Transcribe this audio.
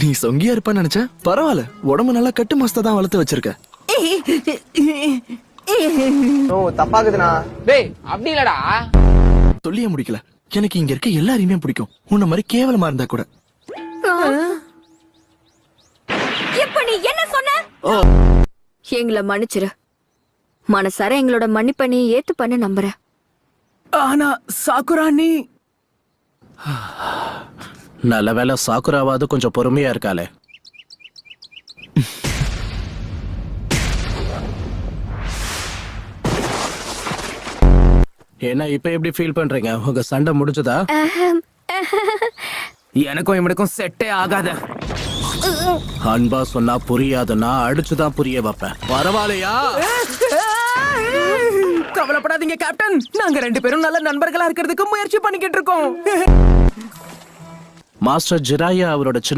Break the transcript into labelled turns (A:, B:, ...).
A: நீ சொங்கியா இருப்பான்னு நினைச்சேன். பரவாயில்ல, உடம்பு நல்லா கட்டு மஸ்தா தான் வளர்த்து வச்சிருக்க.
B: தப்பாக்குதுண்ணா.
C: டேய் அப்படி இல்லடா.
A: சொல்லியே முடிக்கல. எனக்கு இங்க இருக்க எல்லாரையுமே பிடிக்கும். உன்ன மாதிரி கேவலமா இருந்தா கூட.
D: இப்ப நீ என்ன சொன்ன? எங்களை மன்னிச்சிரு. மனசார எங்களோட மன்னிப்ப நீ ஏத்துப்பன்னு நம்புறேன்.
E: ஆனா சாக்குரா நீ
F: நல்ல வேலை சாக்குராவாது கொஞ்சம் பொறுமையா இருக்காளே. என்ன இப்ப எப்படி ஃபீல் பண்றீங்க? உங்க சண்டை முடிஞ்சதா?
E: எனக்கும் இவனுக்கும் செட்டே ஆகாத.
F: அன்பா சொன்னா புரியாதுன்னா அடிச்சுதான் புரிய வைப்பேன். பரவாயில்லையா?
E: கவலைப்படாதீங்க கேப்டன், நாங்க 2 பேரும் நல்ல நண்பர்களா இருக்கிறதுக்கு முயற்சி பண்ணிக்கிட்டு இருக்கோம்.
F: மாஸ்டர் ஜிராயா அவரோட சின்ன